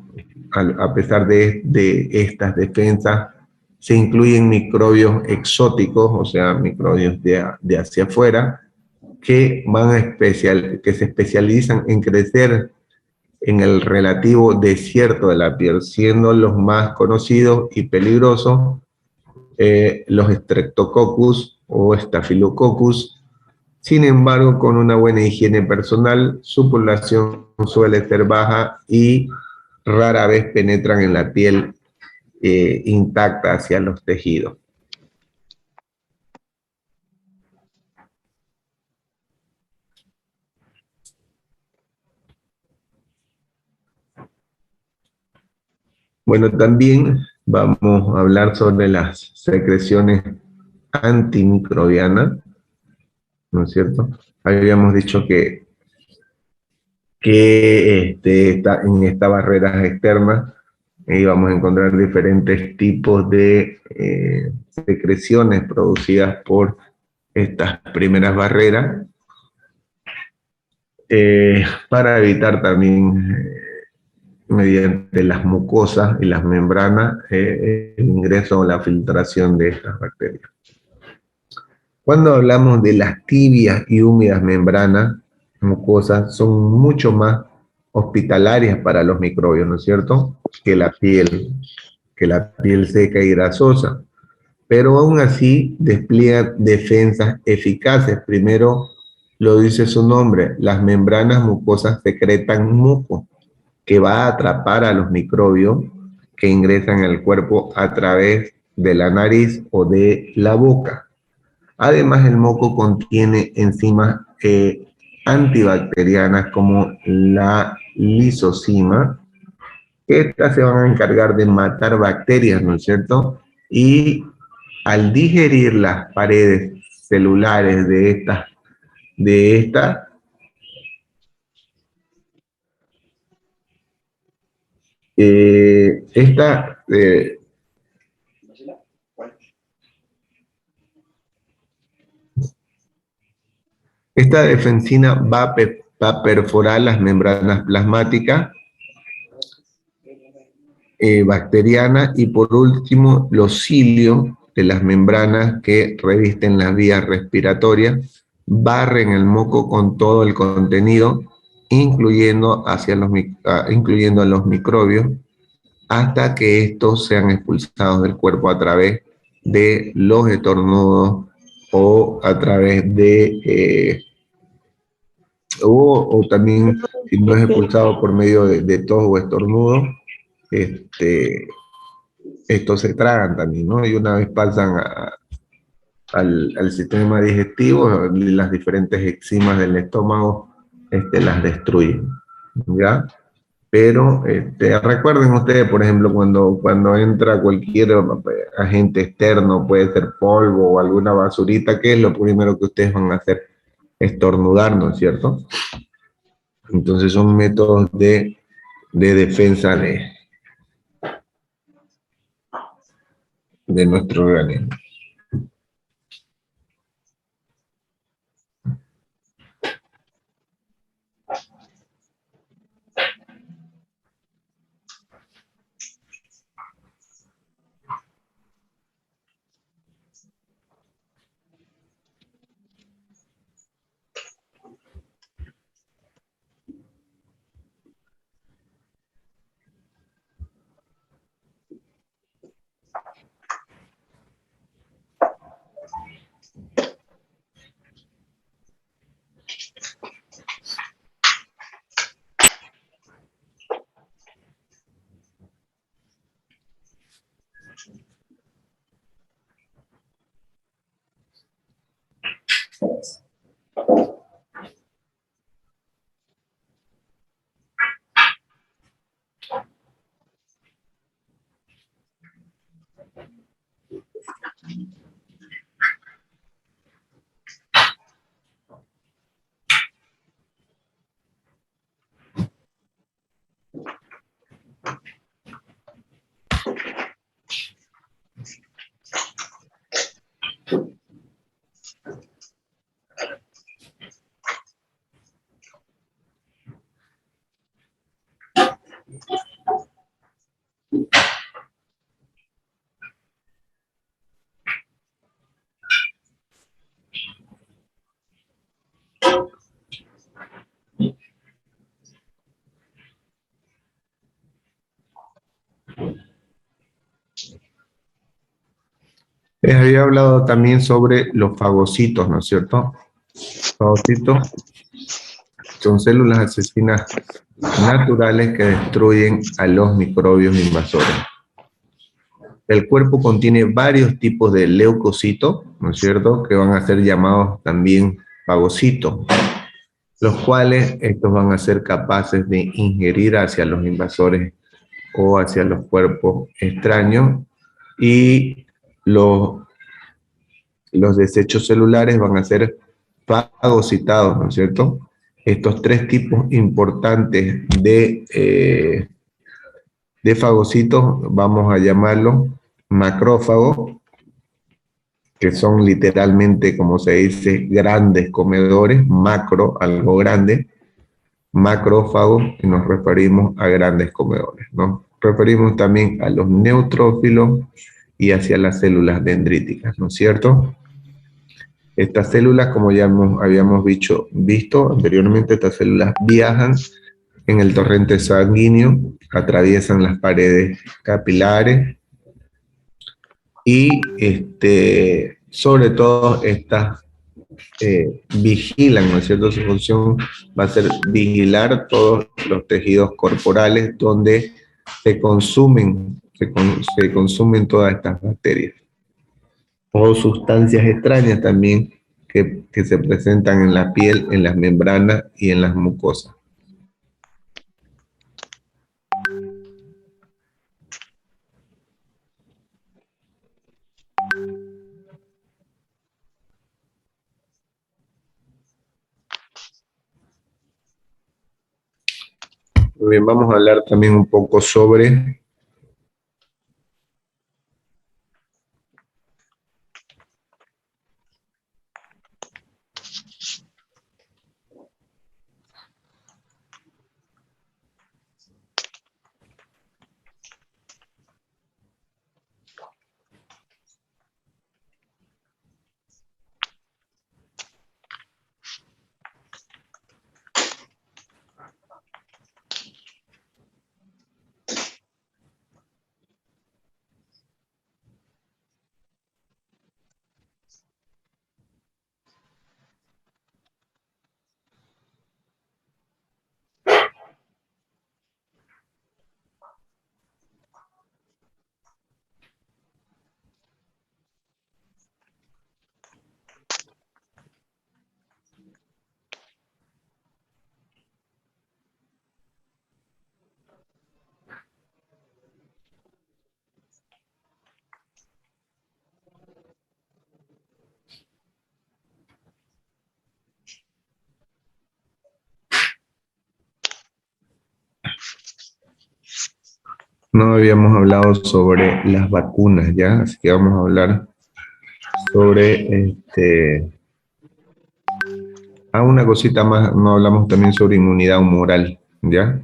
A pesar de estas defensas, se incluyen microbios exóticos, o sea, microbios de hacia afuera, que se especializan en crecer en el relativo desierto de la piel, siendo los más conocidos y peligrosos los Streptococcus o Staphylococcus. Sin embargo, con una buena higiene personal, su población suele ser baja y rara vez penetran en la piel intacta hacia los tejidos. Bueno, también vamos a hablar sobre las secreciones antimicrobianas, ¿no es cierto? Habíamos dicho que en esta barrera externa vamos a encontrar diferentes tipos de secreciones producidas por estas primeras barreras para evitar también mediante las mucosas y las membranas el ingreso o la filtración de estas bacterias. Cuando hablamos de las tibias y húmedas membranas mucosas, son mucho más hospitalarias para los microbios, ¿no es cierto?, que la piel seca y grasosa, pero aún así despliegan defensas eficaces. Primero lo dice su nombre, las membranas mucosas secretan muco, que va a atrapar a los microbios que ingresan al cuerpo a través de la nariz o de la boca. Además, el moco contiene enzimas antibacterianas como la lisozima, que estas se van a encargar de matar bacterias, ¿no es cierto? Y al digerir las paredes celulares esta defensina va a perforar las membranas plasmáticas bacterianas, y por último los cilios de las membranas que revisten las vías respiratorias barren el moco con todo el contenido, incluyendo a los microbios, hasta que estos sean expulsados del cuerpo a través de los estornudos o a través de, o también si no es expulsado por medio de tos o estornudo, estos se tragan también, ¿no? Y una vez pasan al sistema digestivo, las diferentes enzimas del estómago las destruyen, ¿ya? Pero recuerden ustedes, por ejemplo, cuando entra cualquier agente externo, puede ser polvo o alguna basurita, ¿qué es lo primero que ustedes van a hacer? Estornudar, ¿no es cierto? Entonces son métodos de defensa de nuestro organismo. Les había hablado también sobre los fagocitos, ¿no es cierto? Fagocitos son células asesinas naturales que destruyen a los microbios invasores. El cuerpo contiene varios tipos de leucocitos, ¿no es cierto?, que van a ser llamados también fagocitos, los cuales estos van a ser capaces de ingerir hacia los invasores o hacia los cuerpos extraños, y los desechos celulares van a ser fagocitados, ¿no es cierto? Estos tres tipos importantes de fagocitos vamos a llamarlos macrófagos, que son literalmente, como se dice, grandes comedores, macro, algo grande, macrófagos, y nos referimos a grandes comedores. Nos referimos también a los neutrófilos y hacia las células dendríticas, ¿no es cierto? Estas células, como ya habíamos visto anteriormente, estas células viajan en el torrente sanguíneo, atraviesan las paredes capilares y sobre todo estas vigilan, ¿no es cierto? Su función va a ser vigilar todos los tejidos corporales donde se consumen todas estas bacterias o sustancias extrañas también que se presentan en la piel, en las membranas y en las mucosas. Muy bien, vamos a hablar también un poco sobre no habíamos hablado sobre las vacunas, ¿ya? Así que vamos a hablar sobre una cosita más, no hablamos también sobre inmunidad humoral, ¿ya?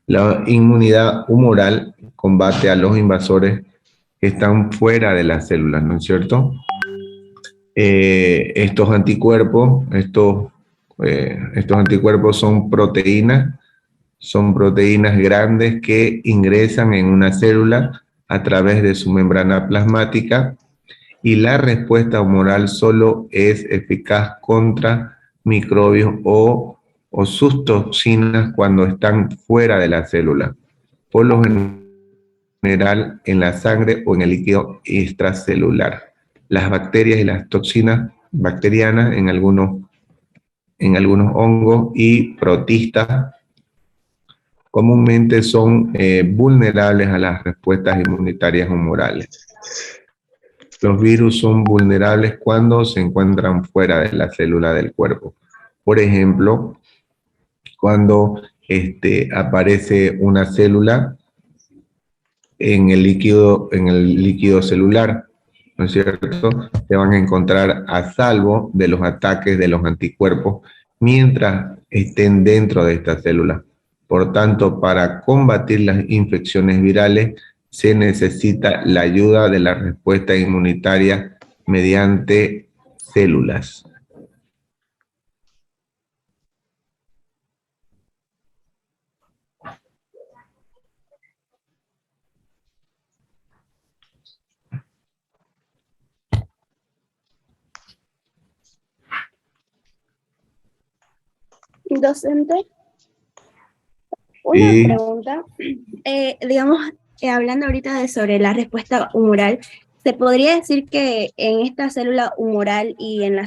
La inmunidad humoral combate a los invasores que están fuera de las células, ¿no es cierto? Estos anticuerpos, estos anticuerpos son proteínas grandes que ingresan en una célula a través de su membrana plasmática y la respuesta humoral solo es eficaz contra microbios o sus toxinas cuando están fuera de la célula, por lo general en la sangre o en el líquido extracelular. Las bacterias y las toxinas bacterianas en algunos hongos y protistas comúnmente son vulnerables a las respuestas inmunitarias humorales. Los virus son vulnerables cuando se encuentran fuera de la célula del cuerpo. Por ejemplo, cuando aparece una célula en el líquido celular, ¿no es cierto? Se van a encontrar a salvo de los ataques de los anticuerpos mientras estén dentro de esta célula. Por tanto, para combatir las infecciones virales se necesita la ayuda de la respuesta inmunitaria mediante células. Docente, una Y pregunta. Digamos, hablando ahorita de sobre la respuesta humoral, ¿se podría decir que en esta célula humoral y en la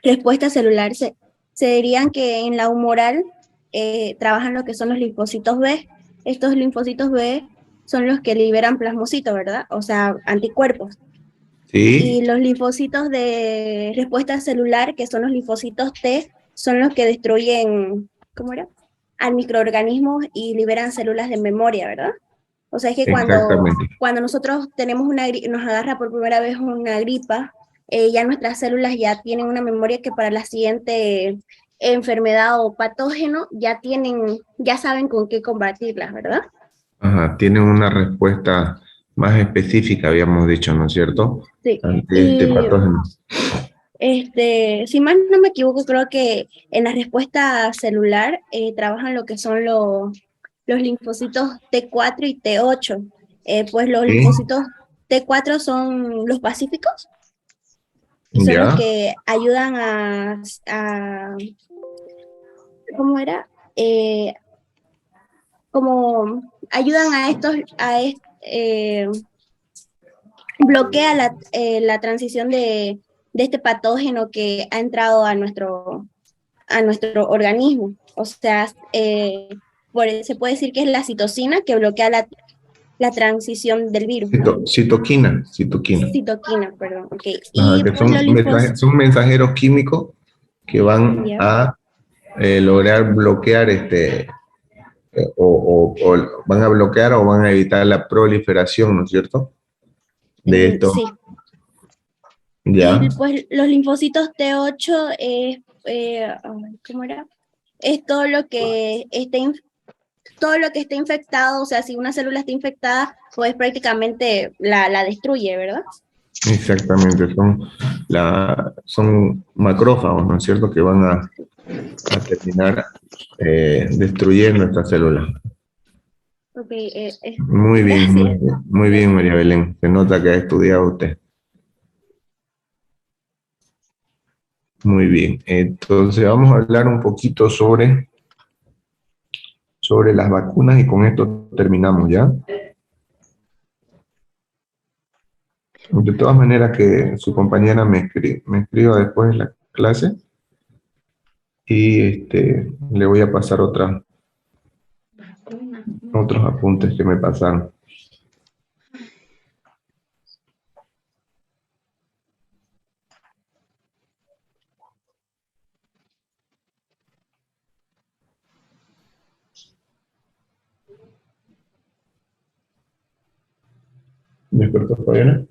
respuesta celular se dirían que en la humoral trabajan lo que son los linfocitos B? Estos linfocitos B son los que liberan plasmocitos, ¿verdad? O sea, anticuerpos. Y sí, los linfocitos de respuesta celular, que son los linfocitos T, son los que destruyen, ¿cómo era? Al microorganismo y liberan células de memoria, ¿verdad? O sea, es que exactamente. cuando nosotros tenemos nos agarra por primera vez una gripa, ya nuestras células ya tienen una memoria que para la siguiente enfermedad o patógeno ya saben con qué combatirlas, ¿verdad? Ajá, tienen una respuesta más específica, habíamos dicho, ¿no es cierto? Sí. Ante este Y patógeno. si mal no me equivoco, creo que en la respuesta celular trabajan lo que son los linfocitos T4 y T8. Pues los Sí, linfocitos T4 son los pacíficos y son los ya, que ayudan ¿cómo era? Eh, Como ayudan bloquea la transición de este patógeno que ha entrado a nuestro organismo. O sea, se puede decir que es la citocina que bloquea la transición del virus, ¿no? citoquina. Citoquina, perdón. Okay. Ajá, Y que pues los son mensajeros químicos que van ya. a lograr bloquear van a bloquear o van a evitar la proliferación, ¿no es cierto? De esto, Sí. ya. Y pues los linfocitos T8 ¿cómo era? Es todo lo que esté infectado, o sea, si una célula está infectada, pues prácticamente la destruye, ¿verdad? Exactamente, son macrófagos, ¿no es cierto? Que van a terminar destruyendo esta célula. Ok, Muy bien, gracias. muy bien, María Belén. Se nota que ha estudiado usted. Muy bien. Entonces vamos a hablar un poquito sobre las vacunas y con esto terminamos ya. De todas maneras que su compañera me escriba después de la clase y le voy a pasar otros apuntes que me pasaron. ¿Me cortó Fabiana?